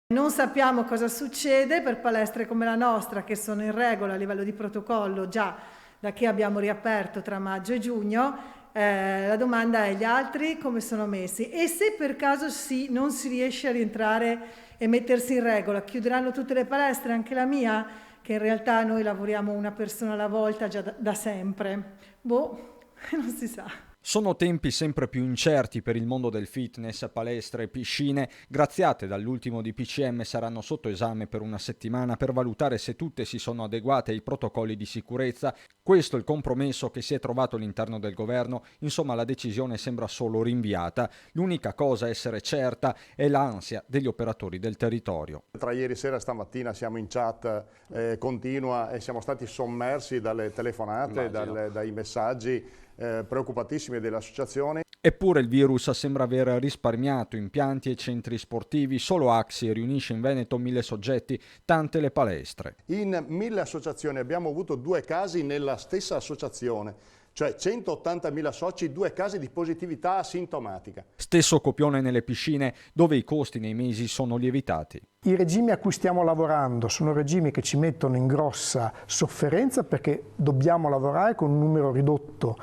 Non sappiamo cosa succede per palestre come la nostra, che sono in regola a livello di protocollo già da che abbiamo riaperto tra maggio e giugno. La domanda è: gli altri come sono messi? E se per caso non si riesce a rientrare e mettersi in regola, chiuderanno tutte le palestre, anche la mia, che in realtà noi lavoriamo una persona alla volta già da sempre? Non si sa. Sono tempi sempre più incerti per il mondo del fitness, palestre e piscine. Graziate dall'ultimo DPCM saranno sotto esame per una settimana per valutare se tutte si sono adeguate ai protocolli di sicurezza. Questo è il compromesso che si è trovato all'interno del governo. Insomma, la decisione sembra solo rinviata. L'unica cosa a essere certa è l'ansia degli operatori del territorio. Tra ieri sera e stamattina siamo in chat continua e siamo stati sommersi dalle telefonate, dai messaggi preoccupatissimi delle associazioni. Eppure il virus sembra aver risparmiato impianti e centri sportivi. Solo Axi riunisce in Veneto 1000 soggetti, tante le palestre. In 1000 associazioni abbiamo avuto 2 casi nella stessa associazione, cioè 180.000 soci, 2 casi di positività asintomatica. Stesso copione nelle piscine, dove i costi nei mesi sono lievitati. I regimi a cui stiamo lavorando sono regimi che ci mettono in grossa sofferenza perché dobbiamo lavorare con un numero ridotto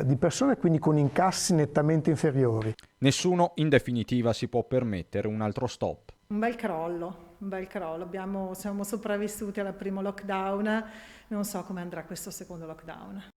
di persone, quindi con incassi nettamente inferiori. Nessuno in definitiva si può permettere un altro stop. Un bel crollo, un bel crollo. Siamo sopravvissuti al primo lockdown, non so come andrà questo secondo lockdown.